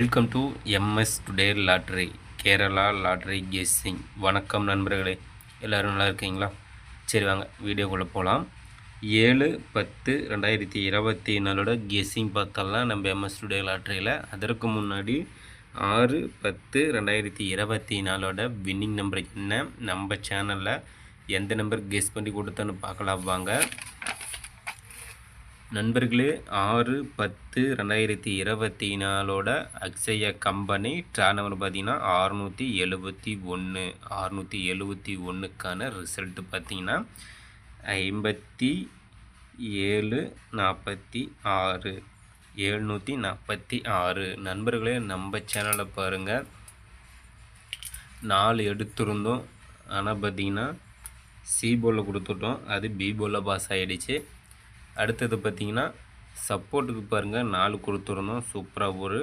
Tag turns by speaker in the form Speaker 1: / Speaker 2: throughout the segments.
Speaker 1: Welcome to MS today lottery Kerala lottery guessing. வணக்கம் நண்பர்களே, எல்லோரும் நல்லா இருக்கீங்களா? சரி வாங்க வீடியோக்குள்ளே போகலாம். 7/10/2024 கெஸ்ஸிங் பார்த்தலாம் நம்ம எம்எஸ் டுடே லாட்ரியில். அதற்கு முன்னாடி 6/10/2024 வின்னிங் நம்பர் என்ன, நம்ம சேனலில் எந்த நம்பர் கெஸ் பண்ணி கொடுத்தோன்னு பார்க்கலாம் வாங்க நண்பர்களே. 6/10/2024 அக்ஷயா கம்பெனி ட்ரா நம்பர் பார்த்தீங்கன்னா 671. 671க்கான ரிசல்ட்டு பார்த்தீங்கன்னா 5746. 746. நண்பர்களே, நம்ம சேனலில் பாருங்கள், 4 எடுத்திருந்தோம். ஆனால் பார்த்தீங்கன்னா சி போலில் கொடுத்துட்டோம், அது பி போலில் பாஸ் ஆகிடுச்சு. அடுத்தது பார்த்திங்கன்னா சப்போர்ட்டுக்கு பாருங்கள், 4 கொடுத்துருந்தோம், சூப்பராக ஒரு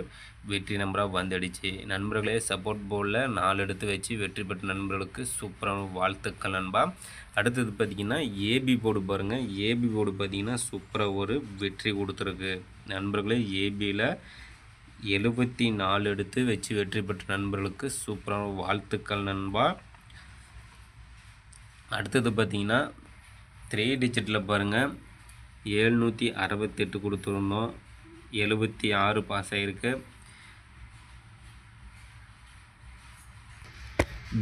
Speaker 1: வெற்றி நம்பராக வந்துடுச்சு. நண்பர்களே, சப்போர்ட் போர்டில் 4 எடுத்து வச்சு வெற்றி பெற்ற நண்பர்களுக்கு சூப்பரான வாழ்த்துக்கள் நண்பா. அடுத்தது பார்த்திங்கன்னா ஏபி போர்டு பாருங்கள், ஏபி போர்டு பார்த்திங்கன்னா சூப்பராக ஒரு வெற்றி கொடுத்துருக்கு நண்பர்களே. ஏபியில் 74 எடுத்து வச்சு வெற்றி பெற்ற நண்பர்களுக்கு சூப்பரான வாழ்த்துக்கள் நண்பா. அடுத்தது பார்த்திங்கன்னா 3 டிஜிட்டில் பாருங்கள், 768 கொடுத்துருந்தோம், 76 பாஸ் ஆகிருக்கு.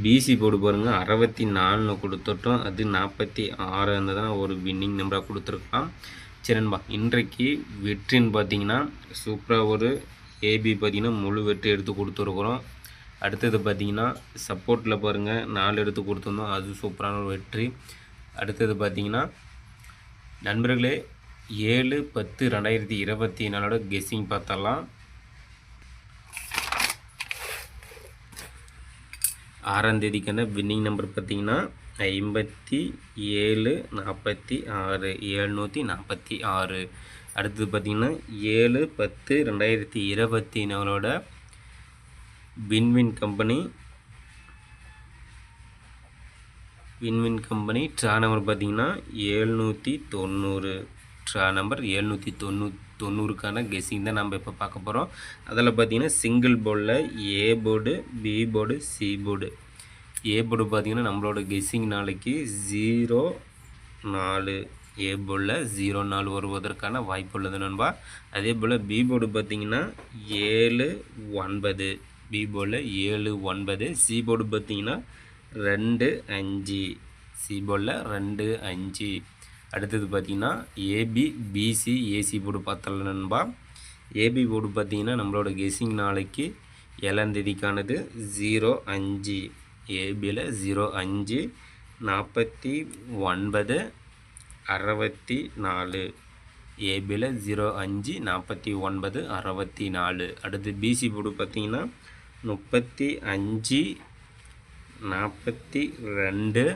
Speaker 1: பிசி போர்டு பாருங்கள், 64 கொடுத்துட்டோம், அது 46 இருந்ததுன்னா ஒரு வின்னிங் நம்பராக கொடுத்துருக்கான். சரின்பா, இன்றைக்கு வெற்றின்னு பார்த்தீங்கன்னா சூப்பராக ஒரு ஏபி பார்த்திங்கன்னா முழு வெற்றி எடுத்து கொடுத்துருக்குறோம். அடுத்தது பார்த்திங்கன்னா சப்போர்ட்டில் பாருங்கள், 4 எடுத்து கொடுத்துருந்தோம், அது சூப்பரான ஒரு வெற்றி. அடுத்தது பார்த்திங்கன்னா நண்பர்களே, 7/10/2024 கெஸ்ஸிங் பார்த்தலாம். 6ஆம் தேதிக்கான வின்னிங் நம்பர் பார்த்திங்கன்னா 5746. 746. அடுத்தது பார்த்திங்கன்னா 7/10/2024 வின்வின் கம்பெனி ட்ரா நம்பர் பார்த்திங்கன்னா 790. ட்ரா நம்பர் 790க்கான கெஸ்ஸிங் தான் நம்ம இப்போ பார்க்க போகிறோம். அதில் பார்த்திங்கன்னா சிங்கிள் போர்டில் A board, B board, C board. A board பார்த்திங்கன்னா நம்மளோட கெஸ்ஸிங் நாளைக்கு 04. ஏ போர்டில் 04 வருவதற்கான வாய்ப்பு உள்ளது நண்பா. அதே போல் பி போர்டு பார்த்திங்கன்னா 79. பி போர்டில் 79. சி போர்டு பார்த்திங்கன்னா 25. சி போர்டில் 25. அடுத்தது பார்த்திங்கன்னா ஏபி, பிசி, ஏசி போர்டு பார்த்தல நண்பா. ஏபி போர்டு பார்த்திங்கன்னா நம்மளோட கெஸ்ஸிங் நாளைக்கு 7ஆம் தேதிக்கானது 05. ஏபியில் 05, 49, 64. ஏபியில் 05, 49, 64. அடுத்து பிசி போர்டு பார்த்திங்கன்னா 35, 42,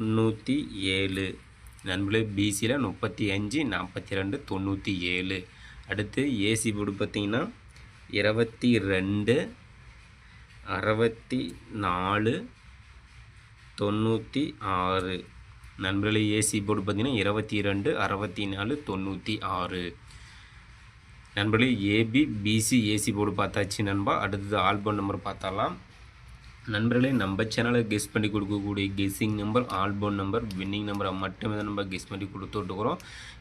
Speaker 1: 97. நண்பர்களே, பிசியில் 35, 42, 97. அடுத்து ஏசி போர்டு பார்த்திங்கன்னா 22, 64, 96. நண்பர்களே, ஏசி போர்டு பார்த்திங்கன்னா 22, 64, 96. நண்பர்களே, ஏபி, பிசி, ஏசி போர்டு பார்த்தாச்சு நண்பா. அடுத்தது ஆல்பம் நம்பர் பார்த்தலாம். நண்பர்களே, நம்ம சேனலை கெஸ் பண்ணி கொடுக்கக்கூடிய guessing number, album number, winning நம்பரை மட்டுமே தான் நம்ம கெஸ் பண்ணி கொடுத்துட்ருக்குறோம்.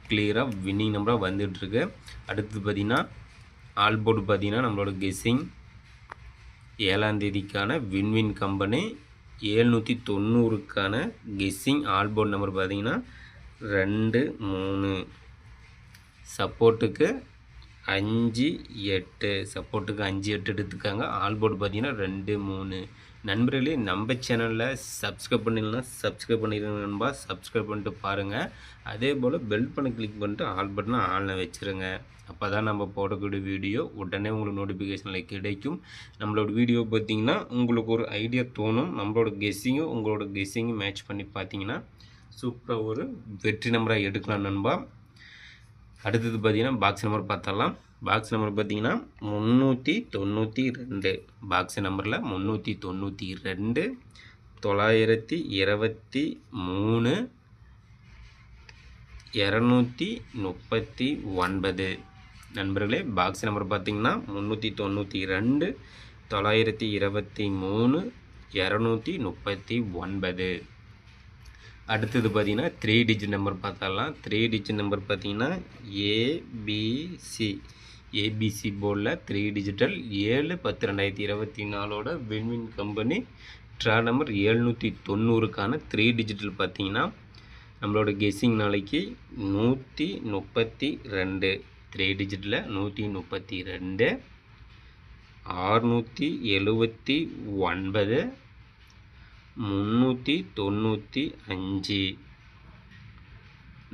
Speaker 1: கிளியராக வின்னிங் நம்பராக வந்துட்டுருக்கு. அடுத்தது பார்த்திங்கன்னா ஆல்போர்டு பார்த்திங்கன்னா நம்மளோட கெஸ்ஸிங் 7ஆம் தேதிக்கான வின்வின் கம்பெனி 790க்கான கெஸ்ஸிங் ஆல்போர்டு நம்பர் பார்த்திங்கன்னா 23. சப்போர்ட்டுக்கு 58. சப்போர்ட்டுக்கு 58 எடுத்துக்காங்க. ஆல்போர்டு பார்த்திங்கன்னா 23. நண்பர்களே, நம்ம சேனலில் சப்ஸ்கிரைப் பண்ணிடலாம், சப்ஸ்கிரைப் பண்ணிடுங்க நண்பா. சப்ஸ்கிரைப் பண்ணிட்டு பாருங்கள். அதே போல் பெல் பண்ண கிளிக் பண்ணிட்டு ஆல் பட்டனை ஆனில் வச்சுருங்க. அப்போ தான் நம்ம போடக்கூடிய வீடியோ உடனே உங்களுக்கு நோட்டிஃபிகேஷனில் கிடைக்கும். நம்மளோட வீடியோ பார்த்திங்கன்னா உங்களுக்கு ஒரு ஐடியா தோணும். நம்மளோட கெஸ்ஸிங்கும் உங்களோட கெஸ்ஸிங்கும் மேட்ச் பண்ணி பார்த்தீங்கன்னா சூப்பராக ஒரு வெற்றி நம்பராக எடுக்கலாம் நண்பா. அடுத்தது பார்த்திங்கன்னா பாக்ஸ் நம்பர் பார்த்தலாம். பாக்ஸ் நம்பர் பார்த்திங்கன்னா 392. பாக்ஸ் நம்பரில் 392, 923, 239. நண்பர்களே பாக்ஸ் நம்பர் பார்த்திங்கன்னா 392 923 239. அடுத்தது பார்த்திங்கன்னா 3 டிஜிட் நம்பர் பார்த்தாலாம். 3 டிஜிட் நம்பர் பார்த்திங்கன்னா ஏபிசி போர்டில் 3 digital 7/10/2024 win win company draw number 790க்கான 3 டிஜிட்டல் பார்த்திங்கன்னா நம்மளோட கெஸ்ஸிங் நாளைக்கு 132. 3 டிஜிட்டில் 132 679 395.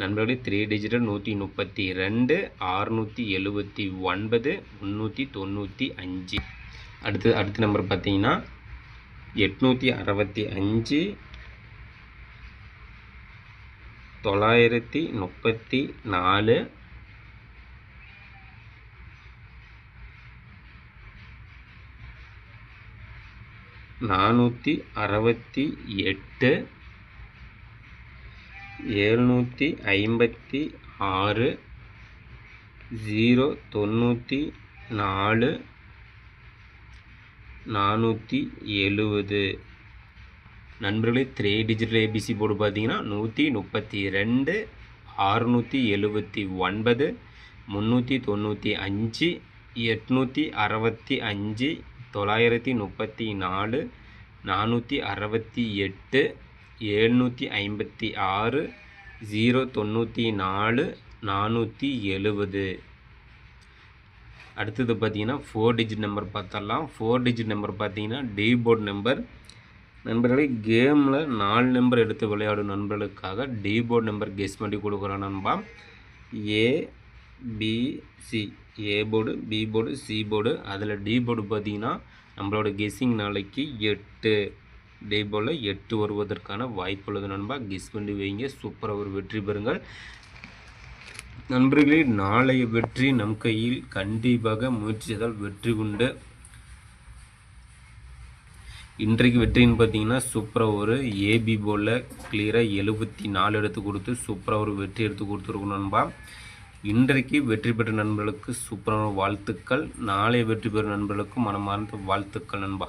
Speaker 1: நண்பர்களே 3 டிஜிட்டல் 132 679 395. அடுத்த நம்பர் பார்த்தீங்கன்னா 865 934 468 756 094 470. நண்பர்களே 3 டிஜிட்டல் ஏபிசி போர்டு பார்த்தீங்கன்னா 132 679 395 865 934 468 756 094 470. அடுத்தது பார்த்தீங்கன்னா 4 டிஜிட் நம்பர் பார்த்தரலாம். 4 டிஜிட் நம்பர் பார்த்தீங்கன்னா டி போர்டு நம்பர். நண்பர்களே கேமில் 4 நம்பர் எடுத்து விளையாடும் நண்பர்களுக்காக டி போர்டு நம்பர் கெஸ் பண்ணி கொடுக்குறோம் நண்பா. ABC A board, B board, C board. அதில் டி போர்டு பார்த்தீங்கன்னா நம்மளோட கெஸ்ஸிங் நாளைக்கு 8. டி போர்டில் 8 வருவதற்கான வாய்ப்பு உள்ளது நண்பா. கெஸ் பண்ணி வைங்க, சூப்பராக ஒரு வெற்றி பெறுங்கள் நண்பர்களே. நாளைய வெற்றி நம் கையில். கண்டிப்பாக முயற்சி செய்தால் வெற்றி உண்டு. இன்றைக்கு வெற்றின்னு பார்த்தீங்கன்னா சூப்பராக ஒரு ஏபி போர்டில் கிளியராக 74 எடுத்து கொடுத்து சூப்பராக ஒரு வெற்றி எடுத்து கொடுத்துருக்கணும் நண்பா. இன்றைக்கு வெற்றி பெற்ற நண்பர்களுக்கு சூப்பரான வாழ்த்துக்கள். நாளைய வெற்றி பெறும் நண்பர்களுக்கும் மனமார்ந்த வாழ்த்துக்கள் நண்பா.